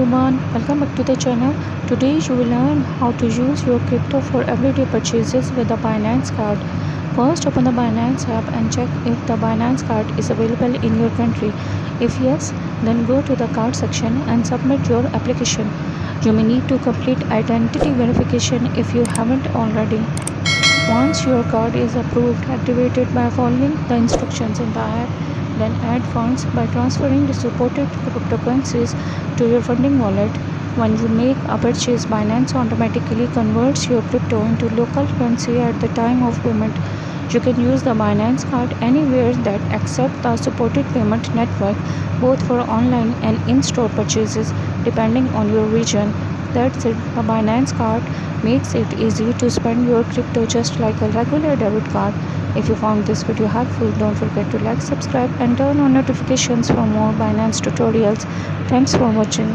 everyone, welcome back to the channel. Today you will learn how to use your crypto for everyday purchases with the Binance card. First, open the Binance app and check if the Binance card is available in your country. If yes, then go to the card section and submit your application. You may need to complete identity verification if you haven't already. Once your card is approved, activate it by following the instructions in the app. Then add funds by transferring the supported cryptocurrencies to your funding wallet. When you make a purchase, Binance automatically converts your crypto into local currency at the time of payment. You can use the Binance card anywhere that accepts the supported payment network, both for online and in-store purchases, depending on your region. That's it. The Binance card makes it easy to spend your crypto just like a regular debit card. If you found this video helpful, don't forget to like, subscribe, and turn on notifications for more Binance tutorials. Thanks for watching.